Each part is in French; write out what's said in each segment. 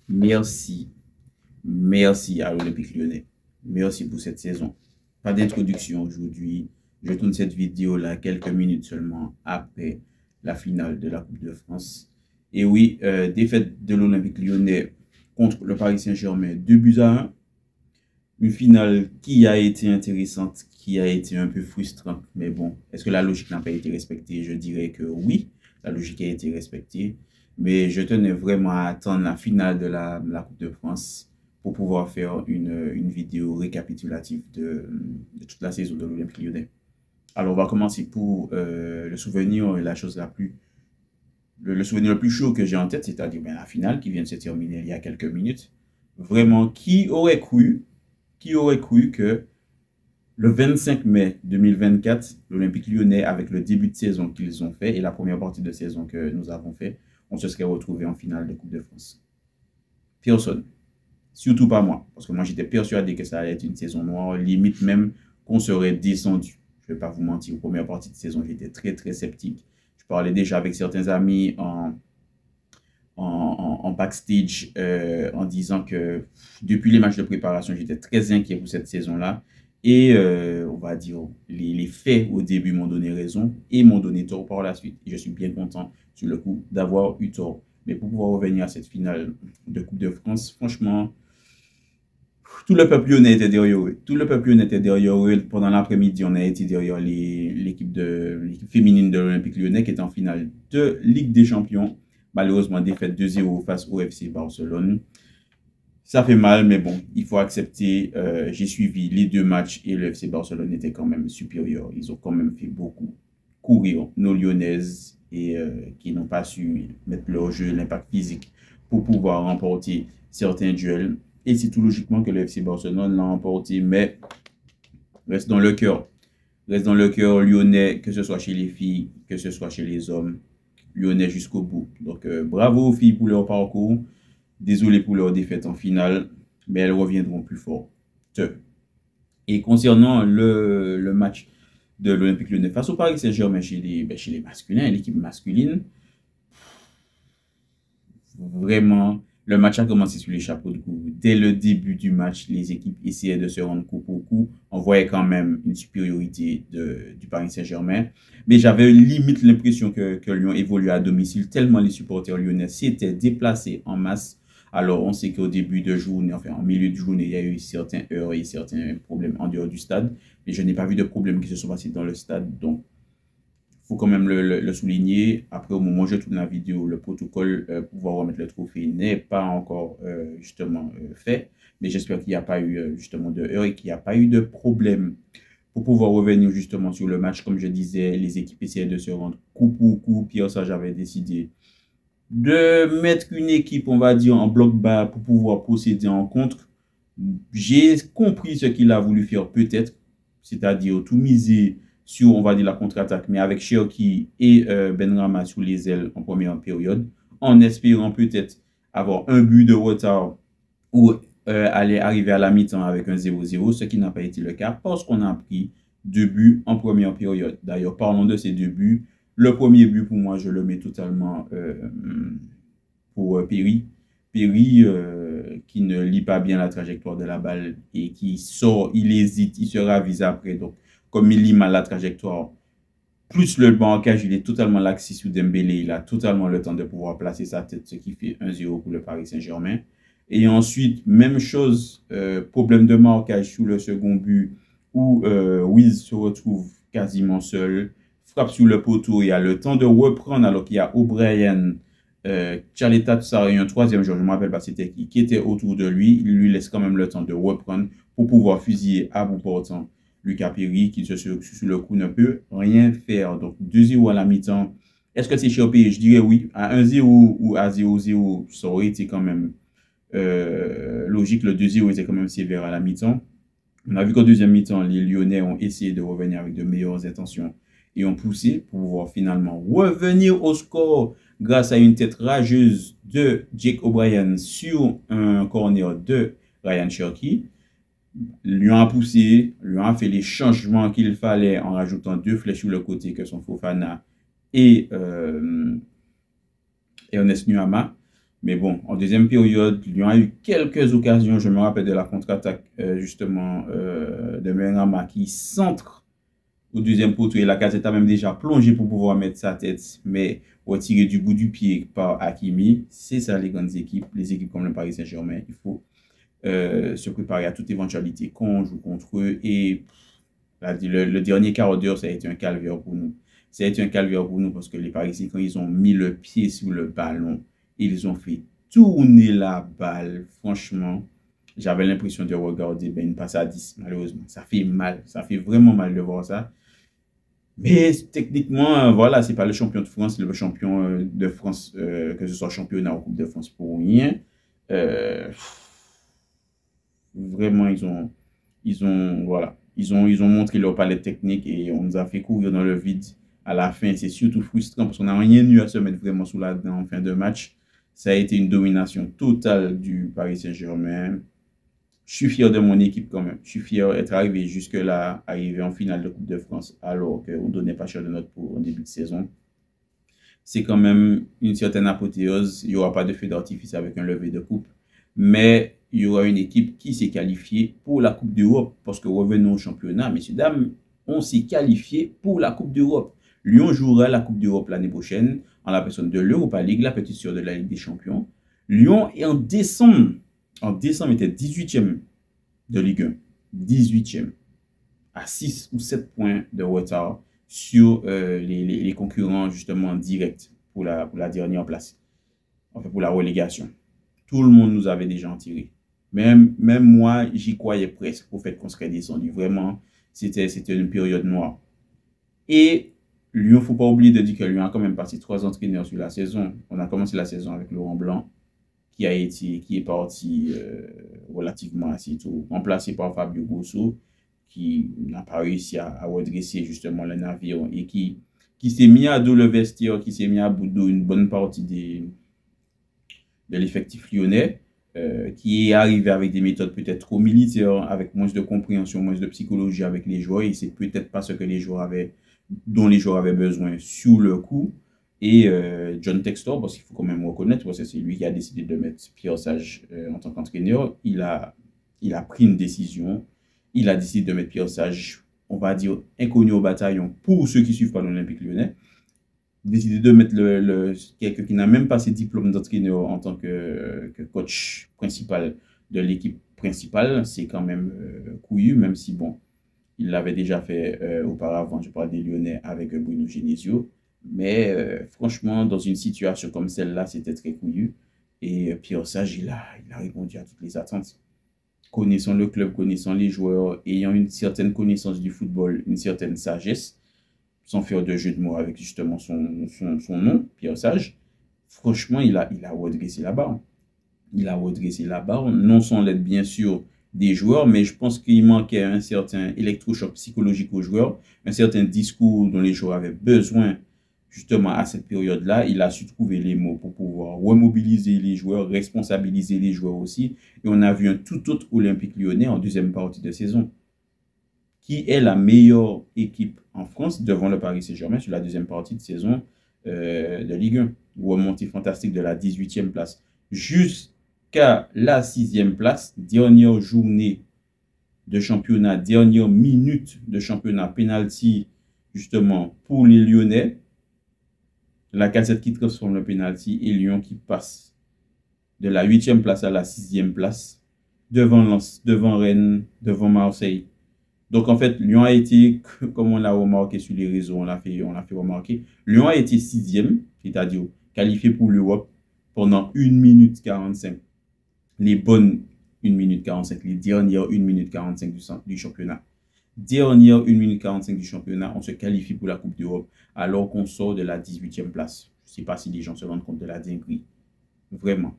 Merci. Merci à l'Olympique Lyonnais. Merci pour cette saison. Pas d'introduction aujourd'hui. Je tourne cette vidéo-là quelques minutes seulement après la finale de la Coupe de France. Et oui, défaite de l'Olympique Lyonnais contre le Paris Saint-Germain, 2-1. Une finale qui a été intéressante, qui a été un peu frustrante. Mais bon, est-ce que la logique n'a pas été respectée? Je dirais que oui, la logique a été respectée. Mais je tenais vraiment à attendre la finale de la Coupe de France pour pouvoir faire une vidéo récapitulative de toute la saison de l'Olympique Lyonnais. Alors, on va commencer pour le souvenir, la chose la plus, le souvenir le plus chaud que j'ai en tête, c'est-à-dire la finale qui vient de se terminer il y a quelques minutes. Vraiment, qui aurait cru que le 25 mai 2024, l'Olympique Lyonnais, avec le début de saison qu'ils ont fait et la première partie de saison que nous avons fait, on se serait retrouvé en finale de Coupe de France. Personne. Surtout pas moi. Parce que moi, j'étais persuadé que ça allait être une saison noire. Limite même qu'on serait descendu. Je ne vais pas vous mentir. Aux premières parties de saison, j'étais très, très sceptique. Je parlais déjà avec certains amis en backstage en disant que depuis les matchs de préparation, j'étais très inquiet pour cette saison-là. Et on va dire, les faits au début m'ont donné raison et m'ont donné tort par la suite. Et je suis bien content sur le coup d'avoir eu tort. Mais pour pouvoir revenir à cette finale de Coupe de France, franchement, tout le peuple lyonnais était derrière eux. Tout le peuple lyonnais était derrière eux. Pendant l'après-midi, on a été derrière l'équipe féminine de l'Olympique Lyonnais qui était en finale de Ligue des Champions. Malheureusement, défaite 2-0 face au FC Barcelone. Ça fait mal, mais bon, il faut accepter. J'ai suivi les deux matchs et le FC Barcelone était quand même supérieur. Ils ont quand même fait beaucoup courir nos Lyonnaises et qui n'ont pas su mettre leur jeu, l'impact physique pour pouvoir remporter certains duels. Et c'est tout logiquement que le FC Barcelone l'a remporté, mais reste dans le cœur. Reste dans le cœur lyonnais, que ce soit chez les filles, que ce soit chez les hommes. Lyonnais jusqu'au bout. Donc, bravo aux filles pour leur parcours. Désolé pour leur défaite en finale, mais elles reviendront plus fort. Et concernant le match de l'Olympique Lyonnais face au Paris Saint-Germain chez les masculins, l'équipe masculine, vraiment, le match a commencé sur les chapeaux de roue. Dès le début du match, les équipes essayaient de se rendre coup pour coup. On voyait quand même une supériorité du Paris Saint-Germain. Mais j'avais limite l'impression que Lyon évoluait à domicile, tellement les supporters lyonnais s'étaient déplacés en masse. Alors, on sait qu'au début de journée, enfin en milieu de journée, il y a eu certains heurts et certains problèmes en dehors du stade. Mais je n'ai pas vu de problèmes qui se sont passés dans le stade. Donc, il faut quand même le souligner. Après, au moment où je tourne la vidéo, le protocole pour pouvoir remettre le trophée n'est pas encore justement fait. Mais j'espère qu'il n'y a pas eu justement de heurts et qu'il n'y a pas eu de problème. Pour pouvoir revenir justement sur le match, comme je disais, les équipes essayaient de se rendre coup pour coup. Pierre Sage avait décidé de mettre une équipe, on va dire, en bloc bas pour pouvoir procéder en contre. J'ai compris ce qu'il a voulu faire peut-être, c'est-à-dire tout miser sur, on va dire, la contre-attaque, mais avec Cherki et Benrahma sous les ailes en première période, en espérant peut-être avoir un but de retard ou aller arriver à la mi-temps avec un 0-0, ce qui n'a pas été le cas parce qu'on a pris 2 buts en première période. D'ailleurs, parlons de ces 2 buts. Le premier but, pour moi, je le mets totalement pour Perry. Perry, qui ne lit pas bien la trajectoire de la balle et qui sort, il hésite, il se ravise après. Donc, comme il lit mal la trajectoire, plus le banquage, il est totalement laxé sous Dembélé. Il a totalement le temps de pouvoir placer sa tête, ce qui fait 1-0 pour le Paris Saint-Germain. Et ensuite, même chose, problème de marquage sous le second but où Wiz se retrouve quasiment seul, frappe sur le poteau, il a le temps de reprendre alors qu'il y a O'Brien, Tchaleta Tsar et un troisième joueur, je ne me rappelle pas c'était qui était autour de lui. Il lui laisse quand même le temps de reprendre pour pouvoir fusiller à bout portant Lucas Perry qui sur le coup ne peut rien faire. Donc 2-0 à la mi-temps. Est-ce que c'est chopé? Je dirais oui. À 1-0 ou à 0-0, ça aurait été quand même logique. Le 2-0 était quand même sévère à la mi-temps. On a vu qu'en deuxième mi-temps, les Lyonnais ont essayé de revenir avec de meilleures intentions et ont poussé pour pouvoir finalement revenir au score grâce à une tête rageuse de Jake O'Brien sur un corner de Ryan Cherki. Lyon a poussé, Lyon a fait les changements qu'il fallait en rajoutant 2 flèches sur le côté que sont Fofana et Ernest Nuama. Mais bon, en deuxième période, Lyon a eu quelques occasions. Je me rappelle de la contre-attaque, justement, de Benrahma qui centre au deuxième poteau et Lacazette a même déjà plongé pour pouvoir mettre sa tête, mais retiré du bout du pied par Hakimi. C'est ça les grandes équipes, les équipes comme le Paris Saint-Germain. Il faut se préparer à toute éventualité quand on joue contre eux. Et le dernier quart d'heure, ça a été un calvaire pour nous. Ça a été un calvaire pour nous parce que les Parisiens, quand ils ont mis le pied sur le ballon, ils ont fait tourner la balle. Franchement, j'avais l'impression de regarder une passe à 10, malheureusement. Ça fait mal, ça fait vraiment mal de voir ça. Mais techniquement, voilà, c'est pas le champion de France, c'est le champion de France, que ce soit championnat ou Coupe de France pour rien. Euh, Vraiment, voilà, ils ont montré leur palette technique et on nous a fait courir dans le vide à la fin. C'est surtout frustrant parce qu'on n'a rien eu à se mettre vraiment sous la dent en fin de match. Ça a été une domination totale du Paris Saint-Germain. Je suis fier de mon équipe quand même. Je suis fier d'être arrivé jusque-là, arrivé en finale de Coupe de France, alors qu'on ne donnait pas cher de notes pour un début de saison. C'est quand même une certaine apothéose. Il n'y aura pas de feu d'artifice avec un lever de coupe. Mais il y aura une équipe qui s'est qualifiée pour la Coupe d'Europe. Parce que revenons au championnat, messieurs, dames, on s'est qualifié pour la Coupe d'Europe. Lyon jouera la Coupe d'Europe l'année prochaine en la personne de l'Europa League, la petite sœur de la Ligue des Champions. Lyon est en décembre était 18e de Ligue 1. 18e. À 6 ou 7 points de retard sur les concurrents justement directs pour la dernière place. Enfin, pour la relégation. Tout le monde nous avait déjà en tiré. Même moi, j'y croyais presque au fait qu'on serait descendu. Vraiment, c'était une période noire. Et Lyon, il ne faut pas oublier de dire que Lyon a quand même passé 3 entraîneurs sur la saison. On a commencé la saison avec Laurent Blanc, qui est parti relativement assez tôt, remplacé par Fabio Grosso, qui n'a pas réussi à redresser justement le navire et qui s'est mis à dos le vestiaire, qui s'est mis à bout d'eau une bonne partie de l'effectif lyonnais, qui est arrivé avec des méthodes peut-être trop militaires, avec moins de compréhension, moins de psychologie avec les joueurs, et c'est peut-être pas ce que dont les joueurs avaient besoin sur le coup. Et John Textor, parce qu'il faut quand même reconnaître, parce que c'est lui qui a décidé de mettre Pierre Sage en tant qu'entraîneur, il a pris une décision. Il a décidé de mettre Pierre Sage, on va dire, inconnu au bataillon pour ceux qui ne suivent pas l'Olympique Lyonnais. Décidé de mettre quelqu'un qui n'a même pas ses diplômes d'entraîneur en tant que coach principal de l'équipe principale. C'est quand même couillu, même si, bon, il l'avait déjà fait auparavant, je parle des Lyonnais, avec Bruno Genesio. Mais franchement, dans une situation comme celle-là, c'était très couillu. Et Pierre Sage, il a répondu à toutes les attentes. Connaissant le club, connaissant les joueurs, ayant une certaine connaissance du football, une certaine sagesse, sans faire de jeu de mots avec justement son nom, Pierre Sage, franchement, il a redressé la barre. Il a redressé la barre, non sans l'aide bien sûr des joueurs, mais je pense qu'il manquait un certain électrochoc psychologique aux joueurs, un certain discours dont les joueurs avaient besoin justement à cette période-là. Il a su trouver les mots pour pouvoir remobiliser les joueurs, responsabiliser les joueurs aussi. Et on a vu un tout autre Olympique Lyonnais en deuxième partie de saison, qui est la meilleure équipe en France devant le Paris Saint-Germain sur la deuxième partie de saison de Ligue 1. Remontée fantastique de la 18e place jusqu'à la 6e place, dernière journée de championnat, dernière minute de championnat, penalty justement pour les Lyonnais. Lacazette qui transforme le penalty et Lyon qui passe de la 8e place à la 6e place devant Lens, devant Rennes, devant Marseille. Donc en fait, Lyon a été, comme on l'a remarqué sur les réseaux, on l'a fait remarquer, Lyon a été 6e, c'est-à-dire qualifié pour l'Europe pendant 1 minute 45. Les bonnes 1 minute 45, les dernières 1 minute 45 du championnat. Dernière 1 minute 45 du championnat, on se qualifie pour la Coupe d'Europe alors qu'on sort de la 18e place. Je ne sais pas si les gens se rendent compte de la dinguerie. Vraiment.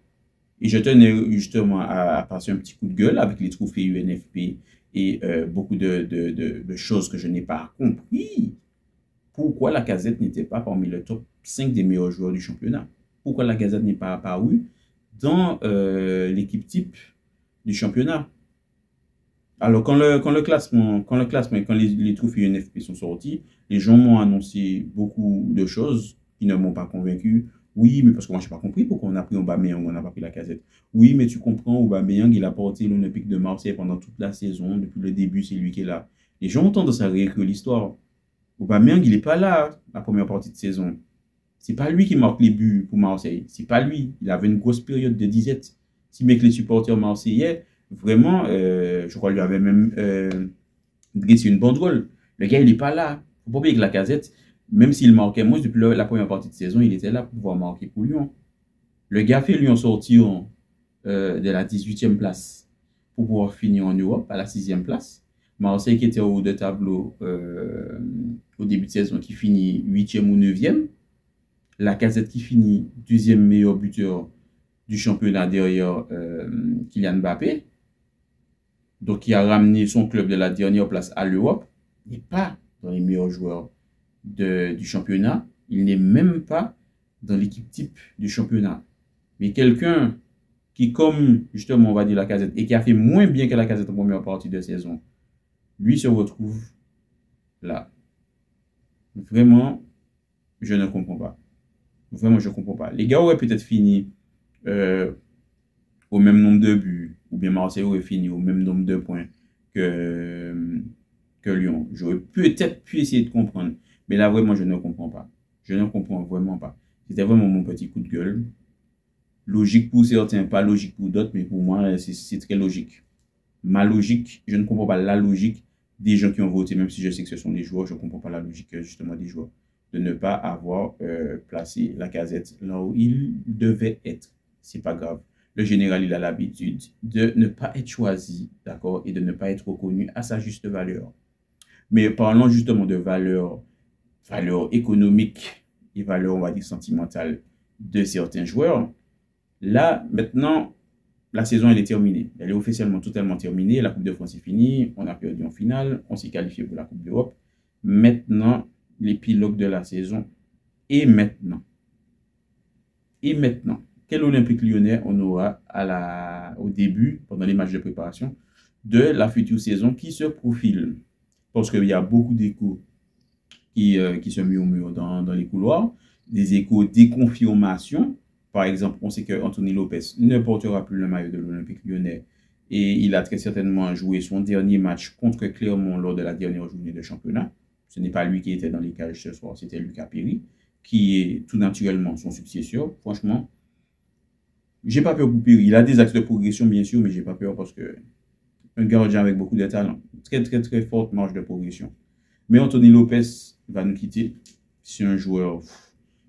Et je tenais justement à passer un petit coup de gueule avec les trophées UNFP et beaucoup de choses que je n'ai pas compris. Pourquoi Lacazette n'était pas parmi le top 5 des meilleurs joueurs du championnat? Pourquoi Lacazette n'est pas apparu dans l'équipe type du championnat? Alors, quand les trophées UNFP sont sortis, les gens m'ont annoncé beaucoup de choses qui ne m'ont pas convaincu. Oui, mais parce que moi, je n'ai pas compris pourquoi on a pris Aubameyang, on n'a pas pris Lacazette. Oui, mais tu comprends, Aubameyang, il a porté l'Olympique de Marseille pendant toute la saison. Depuis le début, c'est lui qui est là. Les gens ont tendance à réécrire l'histoire. Aubameyang, il n'est pas là la première partie de saison. C'est pas lui qui marque les buts pour Marseille. C'est pas lui. Il avait une grosse période de disette. Si bien que les supporters marseillais, vraiment, je crois qu'il lui avait même dressé une banderole. Le gars, il n'est pas là. Faut pas oublier que Lacazette, même s'il marquait moins depuis la première partie de saison, il était là pour pouvoir marquer pour Lyon. Le gars fait Lyon sortir de la 18e place pour pouvoir finir en Europe à la 6e place. Marseille qui était au haut de tableau au début de saison, qui finit 8e ou 9e. Lacazette qui finit 2e meilleur buteur du championnat derrière Kylian Mbappé. Donc, qui a ramené son club de la dernière place à l'Europe. Il n'est pas dans les meilleurs joueurs du championnat. Il n'est même pas dans l'équipe type du championnat. Mais quelqu'un qui, comme justement, on va dire Lacazette, et qui a fait moins bien que Lacazette en première partie de saison, lui se retrouve là. Vraiment, je ne comprends pas. Vraiment, je ne comprends pas. Les gars auraient peut-être fini au même nombre de buts, ou bien Marseille aurait fini au même nombre de points que Lyon. J'aurais peut-être pu essayer de comprendre. Mais là, vraiment, je ne comprends pas. Je ne comprends vraiment pas. C'était vraiment mon petit coup de gueule. Logique pour certains, pas logique pour d'autres, mais pour moi, c'est très logique. Ma logique, je ne comprends pas la logique des gens qui ont voté, même si je sais que ce sont des joueurs, je ne comprends pas la logique justement des joueurs. De ne pas avoir placé Lacazette là où il devait être. C'est pas grave. Le général, il a l'habitude de ne pas être choisi, d'accord, et de ne pas être reconnu à sa juste valeur. Mais parlons justement de valeur économique et valeur, on va dire, sentimentale de certains joueurs. Là, maintenant, la saison, elle est terminée. Elle est officiellement totalement terminée. La Coupe de France est finie. On a perdu en finale. On s'est qualifié pour la Coupe d'Europe. Maintenant, l'épilogue de la saison. Et maintenant, quel Olympique Lyonnais on aura au début, pendant les matchs de préparation, de la future saison qui se profile? Parce qu'il y a beaucoup d'échos qui se murmurent dans les couloirs, des échos, des confirmations. Par exemple, on sait qu'Anthony Lopez ne portera plus le maillot de l'Olympique Lyonnais et il a très certainement joué son dernier match contre Clermont lors de la dernière journée de championnat. Ce n'est pas lui qui était dans les cages ce soir, c'était Lucas Perry, qui est tout naturellement son successeur. Franchement, j'ai pas peur pour Perry. Il a des axes de progression, bien sûr, mais j'ai pas peur parce que un gardien avec beaucoup de talent, très, très, très forte marge de progression. Mais Anthony Lopez va nous quitter. C'est un joueur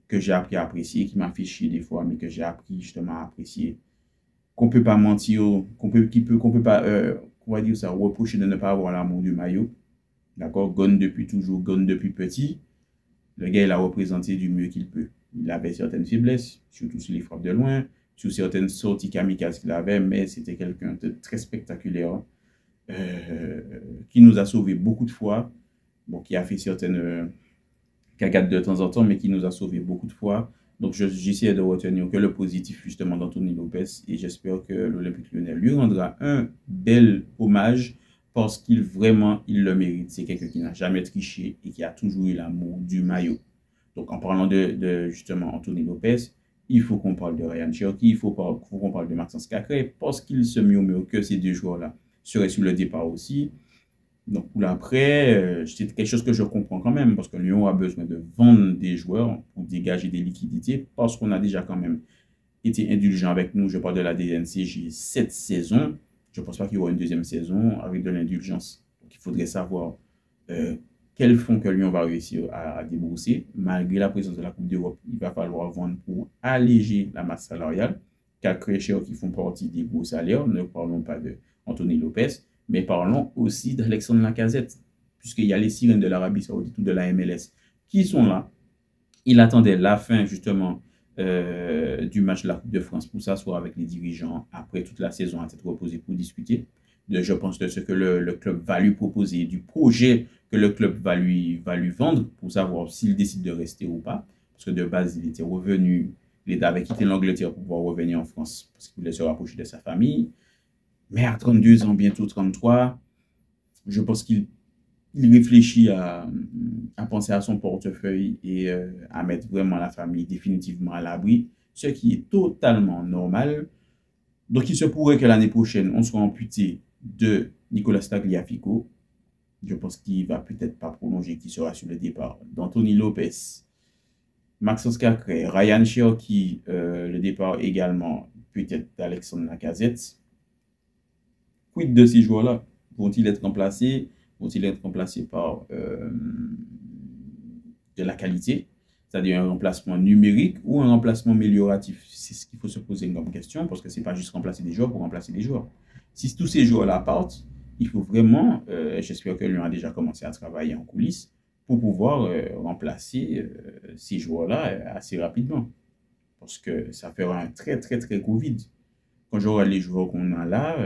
que j'ai appris à apprécier, qui m'a fait chier des fois, mais que j'ai appris justement à apprécier. Qu'on peut pas mentir, qu'on peut pas, on va dire ça, reprocher de ne pas avoir l'amour du maillot. D'accord? Gone depuis toujours, gone depuis petit. Le gars, il a représenté du mieux qu'il peut. Il avait certaines faiblesses, surtout sur les frappes de loin, sur certaines sorties kamikazes qu'il avait, mais c'était quelqu'un de très spectaculaire, qui nous a sauvés beaucoup de fois, bon, qui a fait certaines cagades de temps en temps, mais qui nous a sauvés beaucoup de fois. Donc, j'essaie de retenir que le positif, justement, d'Anthony Lopez, et j'espère que l'Olympique Lyonnais lui rendra un bel hommage parce qu'il vraiment, il le mérite. C'est quelqu'un qui n'a jamais triché et qui a toujours eu l'amour du maillot. Donc, en parlant de justement Anthony Lopez, il faut qu'on parle de Ryan Cherki, il faut qu'on parle de Maxence Cacré, parce qu'il se murmure que ces deux joueurs-là seraient sur le départ aussi. Donc, pour l'après, c'est quelque chose que je comprends quand même, parce que Lyon a besoin de vendre des joueurs pour dégager des liquidités, parce qu'on a déjà quand même été indulgent avec nous. Je parle de la DNCG cette saison. Je ne pense pas qu'il y aura une deuxième saison avec de l'indulgence. Donc, il faudrait savoir quels fonds que Lyon va réussir à débourser. Malgré la présence de la Coupe d'Europe, il va falloir vendre pour alléger la masse salariale. Quelques cher qui font partie des gros salaires. Ne parlons pas de Anthony Lopez, mais parlons aussi d'Alexandre Lacazette, puisqu'il y a les sirènes de l'Arabie Saoudite ou de la MLS qui sont là. Il attendait la fin, justement, du match de la Coupe de France pour s'asseoir avec les dirigeants après toute la saison à être reposé pour discuter. Je pense de ce que le club va lui proposer, du projet que le club va lui vendre pour savoir s'il décide de rester ou pas. Parce que de base, il était revenu, il avait quitté l'Angleterre pour pouvoir revenir en France parce qu'il voulait se rapprocher de sa famille. Mais à 32 ans, bientôt 33, je pense qu'il il réfléchit à penser à son portefeuille et à mettre vraiment la famille définitivement à l'abri, ce qui est totalement normal. Donc, il se pourrait que l'année prochaine, on soit amputé de Nicolas Tagliafico. Je pense qu'il ne va peut-être pas prolonger, qu'il sera sur le départ d'Anthony Lopez, Maxence Cacré, Ryan Cherki, le départ également peut-être d'Alexandre Lacazette. Quid de ces joueurs-là? Vont-ils être remplacés? Vont-ils être remplacés par de la qualité, c'est-à-dire un remplacement numérique ou un remplacement amélioratif? C'est ce qu'il faut se poser comme question, parce que ce n'est pas juste remplacer des joueurs pour remplacer des joueurs. Si tous ces joueurs-là partent, il faut vraiment, j'espère que Lyon a déjà commencé à travailler en coulisses, pour pouvoir remplacer ces joueurs-là assez rapidement. Parce que ça fera un très très très gros vide. Quand je regarde les joueurs qu'on a là,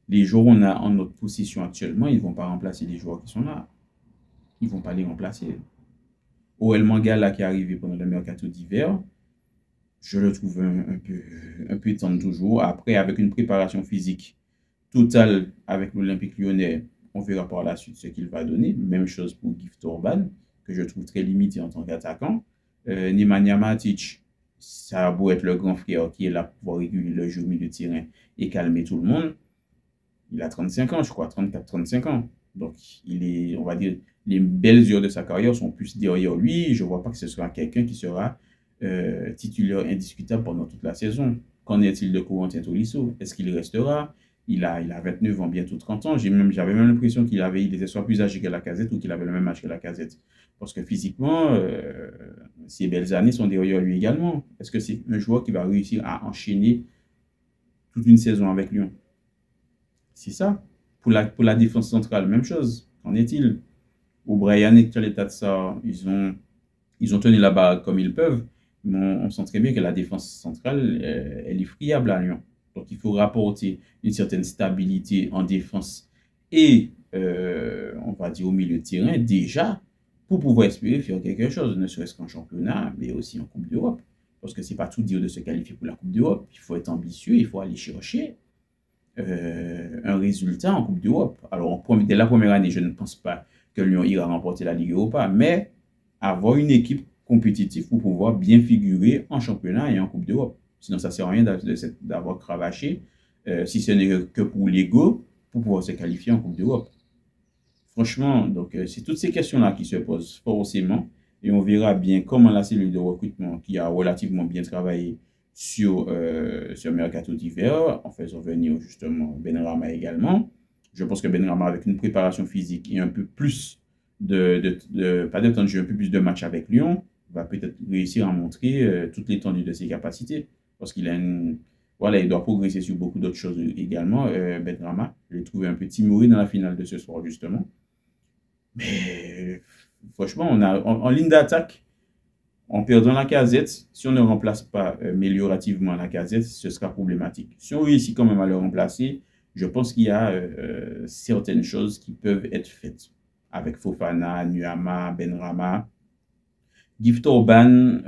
les joueurs qu'on a en notre possession actuellement, ils ne vont pas remplacer les joueurs qui sont là. Ils ne vont pas les remplacer. Orel Mangala qui est arrivé pendant le mercato d'hiver, je le trouve un peu tendre toujours. Après, avec une préparation physique totale avec l'Olympique Lyonnais, on verra par la suite ce qu'il va donner. Même chose pour Gift Orban, que je trouve très limité en tant qu'attaquant. Nemanja Matic, ça a beau être le grand frère qui est là pour pouvoir réguler le jeu au milieu de terrain et calmer tout le monde. Il a 35 ans, je crois, 34-35 ans. Donc, il est, on va dire, les belles heures de sa carrière sont plus derrière lui. Je ne vois pas que ce sera quelqu'un qui sera titulaire indiscutable pendant toute la saison. Qu'en est-il de Corentin Tolisso? Est-ce qu'il restera? Il a 29 ans, bientôt 30 ans. J'avais même l'impression qu'il était soit plus âgé que Lacazette ou qu'il avait le même âge que Lacazette. Parce que physiquement, ses belles années sont derrière lui également. Est-ce que c'est un joueur qui va réussir à enchaîner toute une saison avec Lyon? C'est ça. Pour la défense centrale, même chose. Qu'en est-il? O'Brien et Tchaleta, ils ont tenu la barre comme ils peuvent. Mais on sent très bien que la défense centrale, elle est friable à Lyon. Donc, il faut rapporter une certaine stabilité en défense et, on va dire, au milieu de terrain, déjà, pour pouvoir espérer faire quelque chose, ne serait-ce qu'en championnat, mais aussi en Coupe d'Europe. Parce que ce n'est pas tout dire de se qualifier pour la Coupe d'Europe. Il faut être ambitieux, il faut aller chercher un résultat en Coupe d'Europe. Alors, dès la première année, je ne pense pas que Lyon ira remporter la Ligue Europa, mais avoir une équipe compétitive pour pouvoir bien figurer en championnat et en Coupe d'Europe. Sinon, ça ne sert à rien d'avoir cravaché, si ce n'est que pour l'ego, pour pouvoir se qualifier en Coupe d'Europe. Franchement, donc, c'est toutes ces questions-là qui se posent forcément, et on verra bien comment la cellule de recrutement, qui a relativement bien travaillé sur Mercato d'hiver, en faisant venir justement Benrahma également. Je pense que Benrahma, avec une préparation physique et un peu plus pas de temps de jeu, un peu plus de match avec Lyon, va peut-être réussir à montrer toute l'étendue de ses capacités. Parce qu'il a voilà, il doit progresser sur beaucoup d'autres choses également. Benrahma, je l'ai trouvé un peu timoré dans la finale de ce soir, justement. Mais franchement, en ligne d'attaque, en perdant Lacazette, si on ne remplace pas améliorativement Lacazette, ce sera problématique. Si on réussit quand même à le remplacer, je pense qu'il y a certaines choses qui peuvent être faites avec Fofana, Nuama, Benrahma. Gift Orban,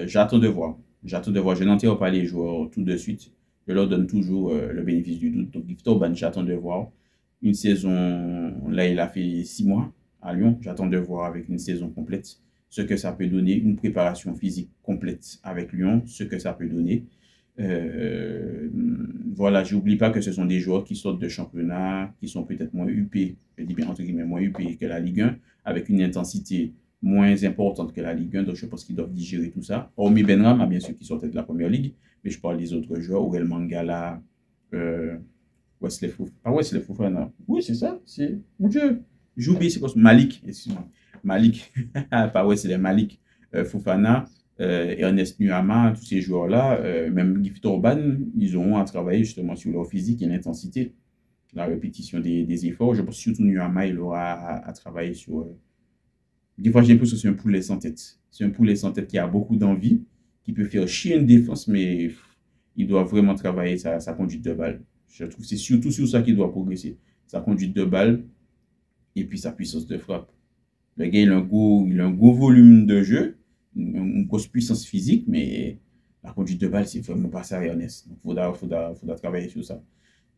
j'attends de voir. J'attends de voir. Je n'enterre pas les joueurs tout de suite. Je leur donne toujours le bénéfice du doute. Donc, Gift Orban, j'attends de voir. Une saison, là, il a fait 6 mois à Lyon. J'attends de voir avec une saison complète ce que ça peut donner. Une préparation physique complète avec Lyon, ce que ça peut donner. Voilà, j'oublie pas que ce sont des joueurs qui sortent de championnat, qui sont peut-être moins huppés, je dis bien entre guillemets moins huppés que la Ligue 1, avec une intensité moins importante que la Ligue 1, donc je pense qu'ils doivent digérer tout ça. Hormis Benrahma, bien sûr, qui sortait de la Première Ligue, mais je parle des autres joueurs, Orel Mangala, Wesley Fofana. Pas Wesley Fofana. Oui, c'est ça, c'est... Mon Dieu, j'oublie, c'est quoi ce Malik, excuse-moi. Malik, pas Wesley, Malik Fofana. Ernest Nuama, tous ces joueurs-là, même Gift Orban, ils auront à travailler justement sur leur physique et l'intensité, la répétition des efforts. Je pense surtout Nuama, il aura à travailler sur... Des fois, j'ai l'impression que c'est un poulet sans tête. C'est un poulet sans tête qui a beaucoup d'envie, qui peut faire chier une défense, mais il doit vraiment travailler sa conduite de balle. Je trouve que c'est surtout sur ça qu'il doit progresser. Sa conduite de balle et puis sa puissance de frappe. Le gars, il a un gros volume de jeu, une grosse puissance physique, mais la conduite de balle, c'est vraiment pas ça, Ernest. Donc, il faudra travailler sur ça.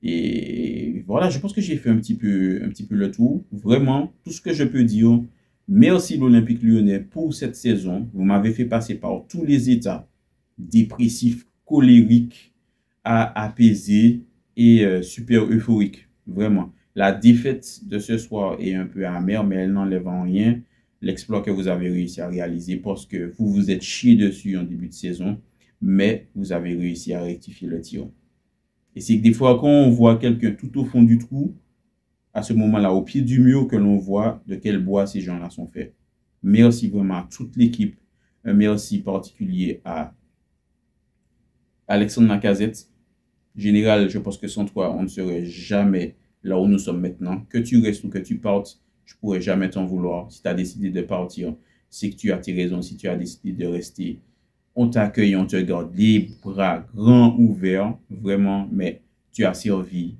Et voilà, je pense que j'ai fait un petit peu le tour. Vraiment, tout ce que je peux dire. Merci l'Olympique Lyonnais pour cette saison. Vous m'avez fait passer par tous les états dépressifs, colériques, apaisés et super euphoriques. Vraiment. La défaite de ce soir est un peu amère, mais elle n'enlève en rien l'exploit que vous avez réussi à réaliser parce que vous vous êtes chié dessus en début de saison, mais vous avez réussi à rectifier le tir. Et c'est que des fois, quand on voit quelqu'un tout au fond du trou, à ce moment-là, au pied du mur, que l'on voit de quel bois ces gens-là sont faits. Merci vraiment à toute l'équipe. Un merci particulier à Alexandre Lacazette. Général, je pense que sans toi, on ne serait jamais là où nous sommes maintenant. Que tu restes ou que tu partes, je ne pourrais jamais t'en vouloir. Si tu as décidé de partir, c'est que tu as tes raisons. Si tu as décidé de rester, on t'accueille, on te garde les bras grands ouverts, vraiment, mais tu as servi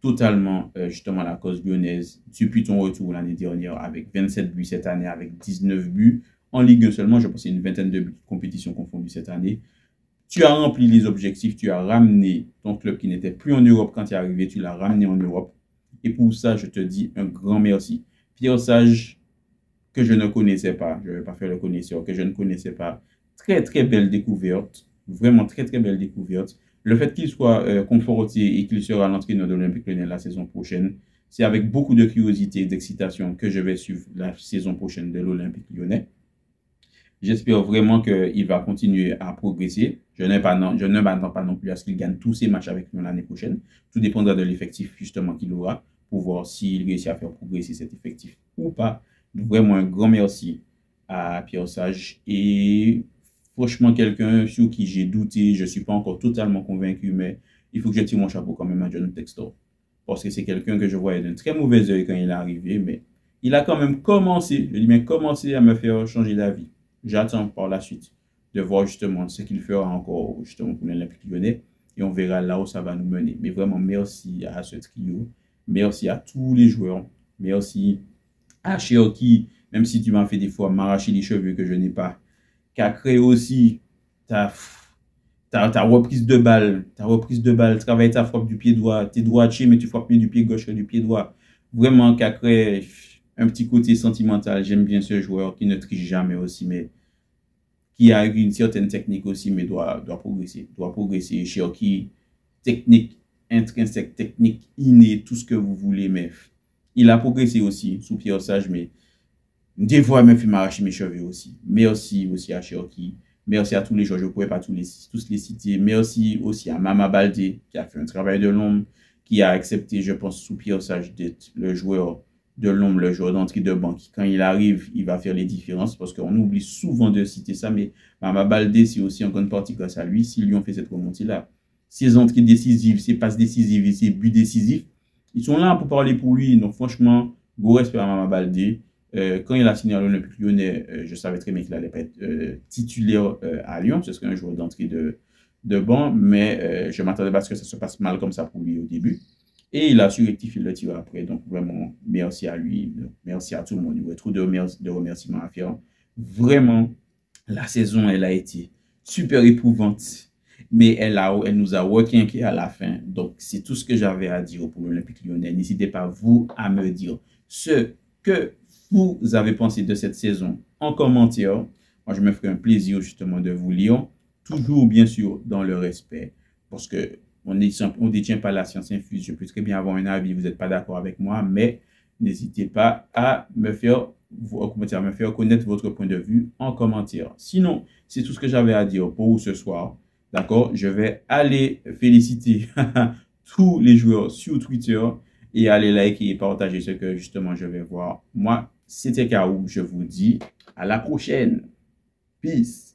totalement justement la cause lyonnaise depuis ton retour l'année dernière avec 27 buts cette année, avec 19 buts en Ligue 1 seulement, je pense qu'il y a une vingtaine de buts de compétition confondue cette année. Tu as rempli les objectifs, tu as ramené ton club qui n'était plus en Europe quand tu es arrivé, tu l'as ramené en Europe. Et pour ça, je te dis un grand merci. Pierre Sage, que je ne connaissais pas, je ne vais pas faire le connaisseur, que je ne connaissais pas, très très belle découverte, vraiment très très belle découverte. Le fait qu'il soit conforté et qu'il sera l'entraîneur de l'Olympique Lyonnais la saison prochaine, c'est avec beaucoup de curiosité et d'excitation que je vais suivre la saison prochaine de l'Olympique Lyonnais. J'espère vraiment qu'il va continuer à progresser. Je ne m'attends pas non plus à ce qu'il gagne tous ses matchs avec nous l'année prochaine. Tout dépendra de l'effectif justement qu'il aura pour voir s'il réussit à faire progresser cet effectif ou pas. Vraiment un grand merci à Pierre Sage et franchement quelqu'un sur qui j'ai douté, je ne suis pas encore totalement convaincu, mais il faut que je tire mon chapeau quand même à John Textor. Parce que c'est quelqu'un que je voyais d'un très mauvais œil quand il est arrivé, mais il a quand même commencé, je dis bien commencé à me faire changer d'avis. J'attends par la suite de voir justement ce qu'il fera encore justement pour l'Olympique Lyonnais et on verra là où ça va nous mener. Mais vraiment, merci à ce trio, merci à tous les joueurs, merci à Cherki, même si tu m'as fait des fois m'arracher les cheveux que je n'ai pas, qui a créé aussi ta reprise de balle, travaille ta frappe du pied droit, t'es droitier mais tu frappes mieux du pied gauche que du pied droit. Vraiment, qui a créé un petit côté sentimental. J'aime bien ce joueur qui ne triche jamais aussi, mais qui a une certaine technique aussi, mais doit progresser. Doit progresser. Cherki, technique intrinsèque, technique innée, tout ce que vous voulez, mais il a progressé aussi sous Pierre Sage, mais des fois, même, il m'a arraché mes cheveux aussi. Merci aussi à Cherki. Merci à tous les joueurs, je ne pourrais pas tous les citer. Merci aussi à Mama Baldé, qui a fait un travail de l'ombre, qui a accepté, je pense, sous Pierre Sage, d'être le joueur de l'ombre, le joueur d'entrée de banque. Quand il arrive, il va faire les différences, parce qu'on oublie souvent de citer ça, mais Mama Baldé, c'est aussi en grande partie grâce à lui, s'ils lui ont fait cette remontée-là. Ses entrées décisives, ses passes décisives et ses buts décisifs, ils sont là pour parler pour lui. Donc franchement, gros respect à Mama Baldé. Quand il a signé à l'Olympique Lyonnais, je savais très bien qu'il n'allait pas être titulaire à Lyon. Ce serait un joueur d'entrée de banc, mais je m'attendais pas à ce que ça se passe mal comme ça pour lui au début. Et il a su rectifier le tir après. Donc vraiment, merci à lui. Merci à tout le monde. Il y a trop de remerciements à faire. Vraiment, la saison, elle a été super éprouvante. Mais elle nous a requinqué à la fin. Donc, c'est tout ce que j'avais à dire pour l'Olympique Lyonnais. N'hésitez pas, vous, à me dire ce que vous avez pensé de cette saison en commentaire. Moi, je me ferai un plaisir justement de vous lire. Toujours, bien sûr, dans le respect. Parce que on ne détient pas la science infuse. Je peux très bien avoir un avis, vous n'êtes pas d'accord avec moi, mais n'hésitez pas à me faire connaître votre point de vue en commentaire. Sinon, c'est tout ce que j'avais à dire pour vous ce soir. D'accord? Je vais aller féliciter tous les joueurs sur Twitter et aller liker et partager ce que justement je vais voir. Moi, c'était Kaou. Je vous dis à la prochaine. Peace.